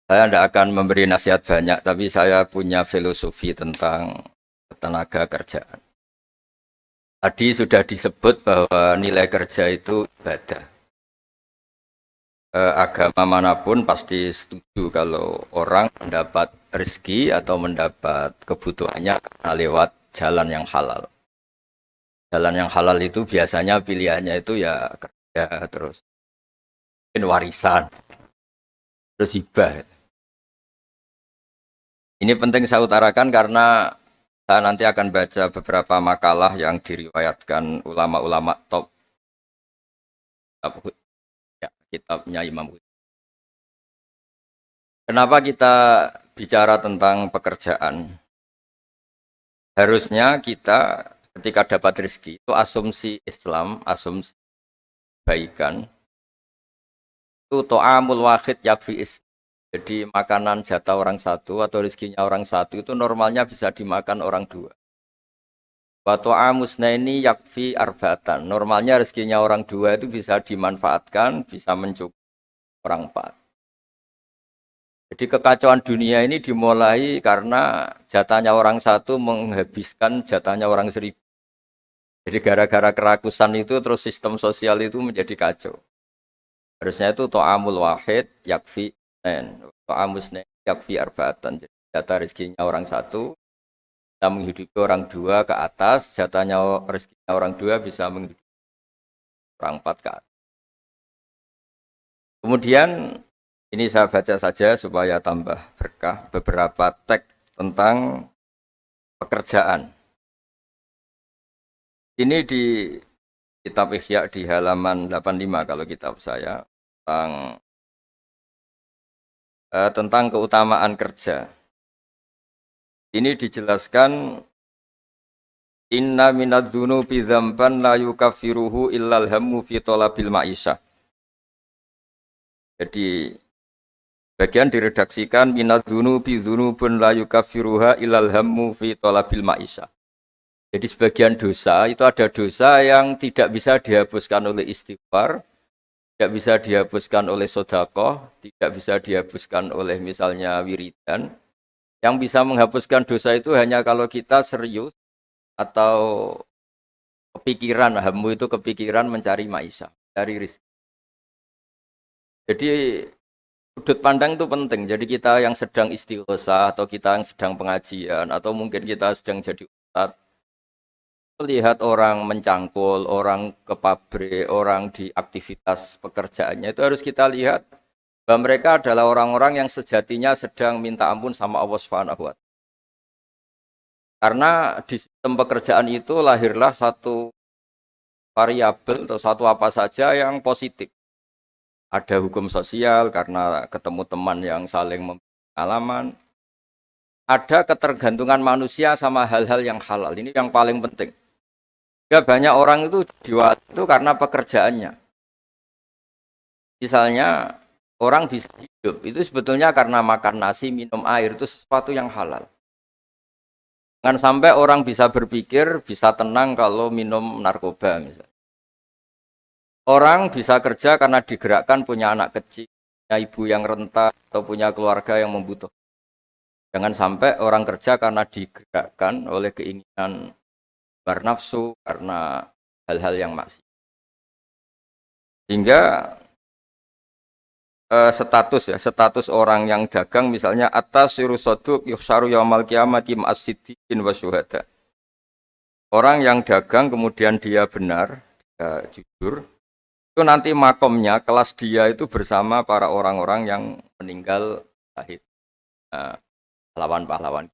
Saya tidak akan memberi nasihat banyak, tapi saya punya filosofi tentang tenaga kerjaan. Tadi sudah disebut bahwa nilai kerja itu ibadah. Agama manapun pasti setuju kalau orang mendapat rezeki atau mendapat kebutuhannya karena lewat jalan yang halal. Jalan yang halal itu biasanya pilihannya itu ya kerja, terus mungkin warisan, terus hibah. Ini penting saya utarakan karena saya nanti akan baca beberapa makalah yang diriwayatkan ulama-ulama top ya, kitabnya Imam Ghazali. Kenapa kita bicara tentang pekerjaan? Harusnya kita ketika dapat rezeki itu asumsi Islam, asumsi kebaikan itu to'amul wahid yakfi is. Jadi makanan jatah orang satu atau rezekinya orang satu itu normalnya bisa dimakan orang dua. Wa ta'amusna ini yakfi arba'atan. Normalnya rezekinya orang dua itu bisa dimanfaatkan, bisa mencukupi orang empat. Jadi kekacauan dunia ini dimulai karena jatahnya orang satu menghabiskan jatahnya orang seribu. Jadi gara-gara kerakusan itu terus sistem sosial itu menjadi kacau. Harusnya itu to'amul wahid yakfi to'amusna yakfi arba'atan. Jadi jatah rezekinya orang satu bisa menghidupi orang dua ke atas, jatahnya rezekinya orang dua bisa menghidupi orang empat ke atas. Kemudian ini saya baca saja supaya tambah berkah beberapa teks tentang pekerjaan. Ini di kitab Ihya di halaman 85 kalau kitab saya tentang keutamaan kerja. Ini dijelaskan inna minadz-dzunubi dzamban la yukaffiruhu illal hammu fi talabil ma'isyah. Jadi bagian diredaksikan minadz-dzunubi dzunubun la yukaffiruha illal hammu fi talabil ma'isyah. Jadi sebagian dosa itu ada dosa yang tidak bisa dihapuskan oleh istighfar, tidak bisa dihapuskan oleh sedekah, tidak bisa dihapuskan oleh misalnya wiridan. Yang bisa menghapuskan dosa itu hanya kalau kita serius atau kepikiran, hammu itu kepikiran mencari maisha, mencari rezeki. Jadi sudut pandang itu penting. Jadi kita yang sedang istighosah atau kita yang sedang pengajian atau mungkin kita sedang jadi ustadz, melihat orang mencangkul, orang ke pabrik, orang di aktivitas pekerjaannya itu harus kita lihat bahwa mereka adalah orang-orang yang sejatinya sedang minta ampun sama Allah Subhanahu wa Ta'ala. Karena di sistem pekerjaan itu lahirlah satu variabel atau satu apa saja yang positif. Ada hukum sosial karena ketemu teman yang saling memberi pengalaman. Ada ketergantungan manusia sama hal-hal yang halal. Ini yang paling penting. Ya banyak orang itu diwat itu karena pekerjaannya. Misalnya orang bisa hidup itu sebetulnya karena makan nasi, minum air itu sesuatu yang halal. Jangan sampai orang bisa berpikir, bisa tenang kalau minum narkoba misalnya. Orang bisa kerja karena digerakkan punya anak kecil, punya ibu yang renta atau punya keluarga yang membutuhkan. Jangan sampai orang kerja karena digerakkan oleh keinginan bernafsu karena hal-hal yang maksiat. Hingga status orang yang dagang misalnya atas sirusoduk yuhsaru yaumal qiyamati ma'as-siddiqin wa syuhada. Orang yang dagang kemudian dia benar, dia jujur, itu nanti makomnya kelas dia itu bersama para orang-orang yang meninggal syahid, pahlawan-pahlawan.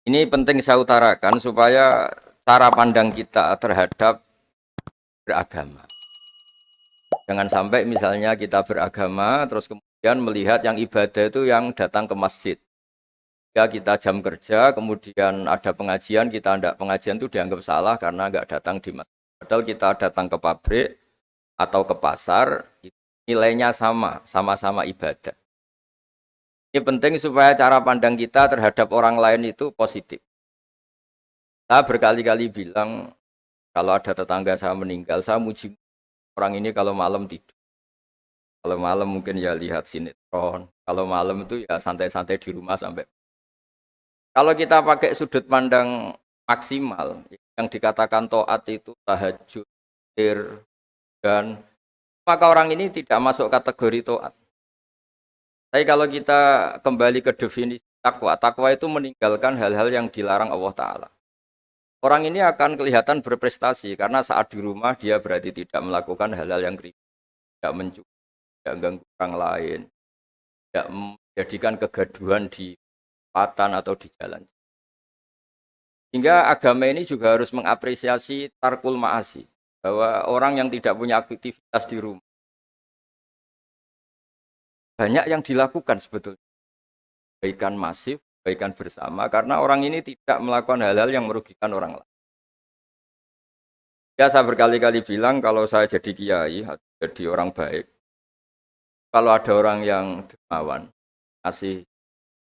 Ini penting saya utarakan supaya cara pandang kita terhadap beragama. Jangan sampai misalnya kita beragama terus kemudian melihat yang ibadah itu yang datang ke masjid. Ya kita jam kerja kemudian ada pengajian, kita tidak pengajian itu dianggap salah karena nggak datang di masjid. Padahal kita datang ke pabrik atau ke pasar, nilainya sama, sama-sama ibadah. Ini penting supaya cara pandang kita terhadap orang lain itu positif. Saya berkali-kali bilang, kalau ada tetangga saya meninggal, saya muji orang ini kalau malam tidur. Kalau malam mungkin ya lihat sinetron. Kalau malam itu ya santai-santai di rumah sampai. Kalau kita pakai sudut pandang maksimal, yang dikatakan taat itu tahajud, ir, dan maka orang ini tidak masuk kategori taat. Tapi kalau kita kembali ke definisi takwa, takwa itu meninggalkan hal-hal yang dilarang Allah Ta'ala. Orang ini akan kelihatan berprestasi karena saat di rumah dia berarti tidak melakukan hal-hal yang kriminal, tidak mencuri, tidak ganggu orang lain, tidak menjadikan kegaduhan di patan atau di jalan. Hingga agama ini juga harus mengapresiasi tarkul ma'asi, bahwa orang yang tidak punya aktivitas di rumah, banyak yang dilakukan sebetulnya. Kebaikan masif, kebaikan bersama, karena orang ini tidak melakukan hal-hal yang merugikan orang lain. Ya saya berkali-kali bilang kalau saya jadi kiai, jadi orang baik, kalau ada orang yang dermawan, ngasih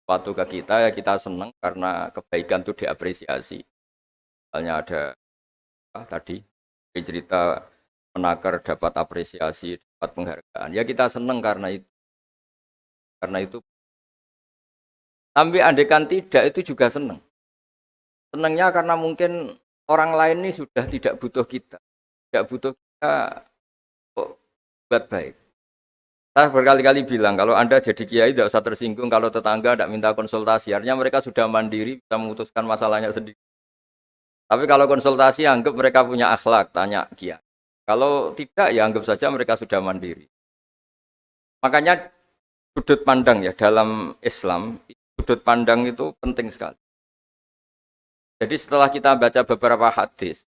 sesuatu ke kita, ya kita senang karena kebaikan itu diapresiasi. Misalnya ada tadi cerita menakar dapat apresiasi, dapat penghargaan. Ya kita senang karena itu. Karena itu. Tapi andekan tidak itu juga senang. Senangnya karena mungkin orang lain ini sudah tidak butuh kita. Tidak butuh kita kok buat baik. Saya berkali-kali bilang, kalau Anda jadi kiai tidak usah tersinggung kalau tetangga tidak minta konsultasi. Artinya mereka sudah mandiri, bisa memutuskan masalahnya sendiri. Tapi kalau konsultasi, anggap mereka punya akhlak, tanya kiai. Kalau tidak, ya anggap saja mereka sudah mandiri. Makanya sudut pandang ya dalam Islam, sudut pandang itu penting sekali. Jadi setelah kita baca beberapa hadis,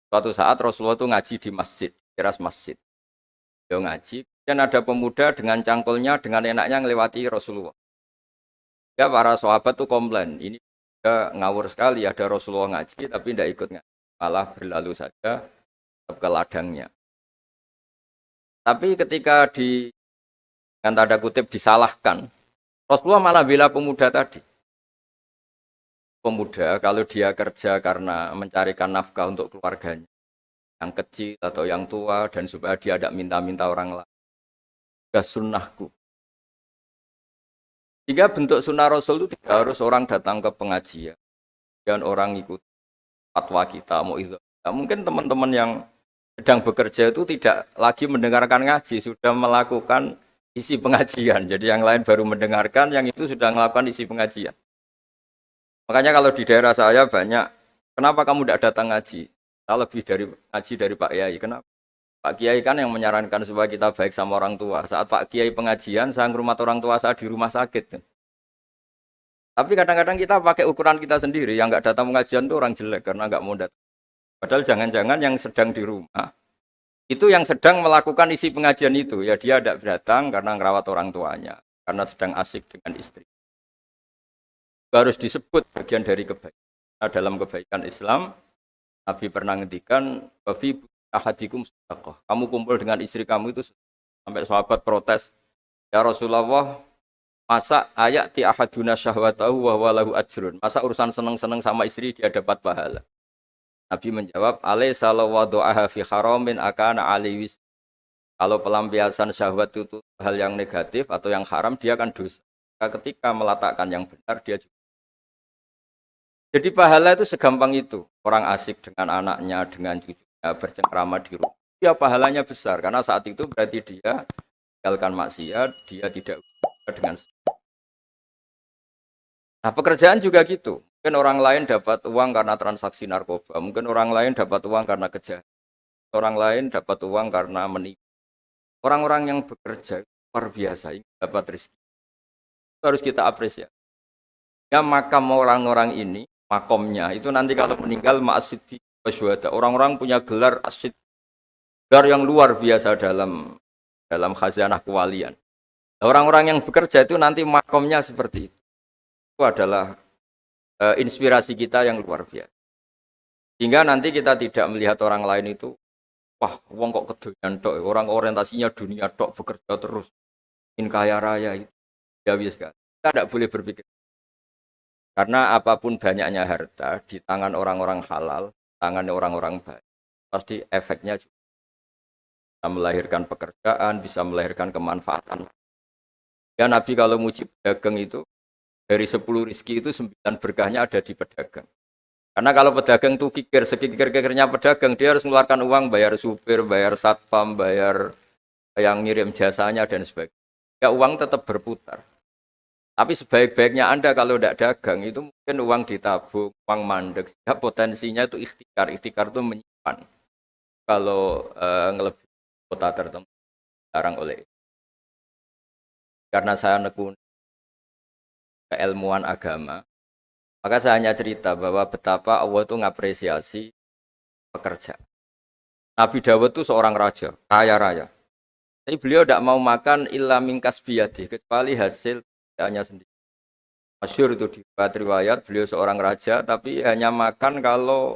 suatu saat Rasulullah itu ngaji di masjid, teras masjid. Dia ngaji, dan ada pemuda dengan cangkulnya, dengan enaknya melewati Rasulullah. Ya para sahabat tuh komplain, ini dia ngawur sekali, ada Rasulullah ngaji, tapi tidak ikut ngaji. Malah berlalu saja ke ladangnya. Tapi ketika dengan tanda kutip disalahkan, Rasulullah malah bela pemuda tadi. Pemuda kalau dia kerja karena mencarikan nafkah untuk keluarganya, yang kecil atau yang tua, dan supaya dia tidak minta-minta orang lain. Sudah sunnahku. Jika bentuk sunnah Rasul itu tidak harus orang datang ke pengajian dan orang ikut fatwa kita mau itu. Nah, mungkin teman-teman yang sedang bekerja itu tidak lagi mendengarkan ngaji, sudah melakukan isi pengajian. Jadi yang lain baru mendengarkan, yang itu sudah melakukan isi pengajian. Makanya kalau di daerah saya banyak, kenapa kamu tidak datang ngaji? Saya lebih dari ngaji dari Pak Kiai. Kenapa? Pak Kiai kan yang menyarankan supaya kita baik sama orang tua. Saat Pak Kiai pengajian, saya ngurmat orang tua saya di rumah sakit. Tapi kadang-kadang kita pakai ukuran kita sendiri. Yang nggak datang pengajian itu orang jelek karena nggak mau datang. Padahal jangan-jangan yang sedang di rumah, itu yang sedang melakukan isi pengajian itu. Ya dia tidak datang karena ngerawat orang tuanya. Karena sedang asik dengan istri. Harus disebut bagian dari kebaikan. Nah, dalam kebaikan Islam, Nabi pernah ngendikan, "Wafi ahadikum sedekah." Kamu kumpul dengan istri kamu itu sampai sahabat protes, "Ya Rasulullah, masa ayati ahaduna syahwatahu wa huwa lahu ajrun?" Masa urusan seneng-seneng sama istri dia dapat pahala? Nabi menjawab, "Alaysa law wada'aha fi haramin akana aliwis." Kalau pelampiasan syahwat itu hal yang negatif atau yang haram, dia akan dosa. Ketika meletakkan yang benar, dia juga. Jadi pahala itu segampang itu. Orang asik dengan anaknya, dengan cucunya, bercengkrama di rumah. Ya pahalanya besar, karena saat itu berarti dia tinggalkan maksiat, dia tidak dengan. Nah pekerjaan juga gitu. Mungkin orang lain dapat uang karena transaksi narkoba. Mungkin orang lain dapat uang karena kejahatan. Orang lain dapat uang karena menipu. Orang-orang yang bekerja luar biasa, ini dapat rezeki. Itu harus kita apresiasi. Ya makam orang-orang ini, makomnya itu nanti kalau meninggal ma'asiddi wasyuhada. Orang-orang punya gelar asid, gelar yang luar biasa dalam khazanah kewalian. Orang-orang yang bekerja itu nanti makomnya seperti itu. Itu adalah inspirasi kita yang luar biasa. Hingga nanti kita tidak melihat orang lain itu, wah, wong kok kedoyan tok, orang orientasinya dunia tok, bekerja terus, ingin kaya raya itu. Ya wis kan. Kita tidak boleh berpikir. Karena apapun banyaknya harta di tangan orang-orang halal, tangan orang-orang baik, pasti efeknya juga. bisa melahirkan pekerjaan, bisa melahirkan kemanfaatan. Ya Nabi kalau muji pedagang itu dari 10 rizki itu 9 berkahnya ada di pedagang. Karena kalau pedagang tuh kikir, sekikir-kikirnya pedagang, dia harus mengeluarkan uang, bayar supir, bayar satpam, bayar yang ngirim jasanya dan sebagainya. Ya uang tetap berputar. Tapi sebaik-baiknya Anda kalau tidak dagang itu mungkin uang ditabung, uang mandek. Ya potensinya itu ikhtikar. Ikhtikar itu menyimpan. Kalau ngelebihi kota tertentu, larang oleh. Karena saya nekuni keilmuan agama, maka saya hanya cerita bahwa betapa Allah itu ngapresiasi pekerja. Nabi Dawud itu seorang raja, kaya raya. Tapi beliau tidak mau makan illa mingkas biyadi, kecuali hasil kerjanya sendiri. Masyhur itu di riwayat beliau seorang raja, tapi hanya makan kalau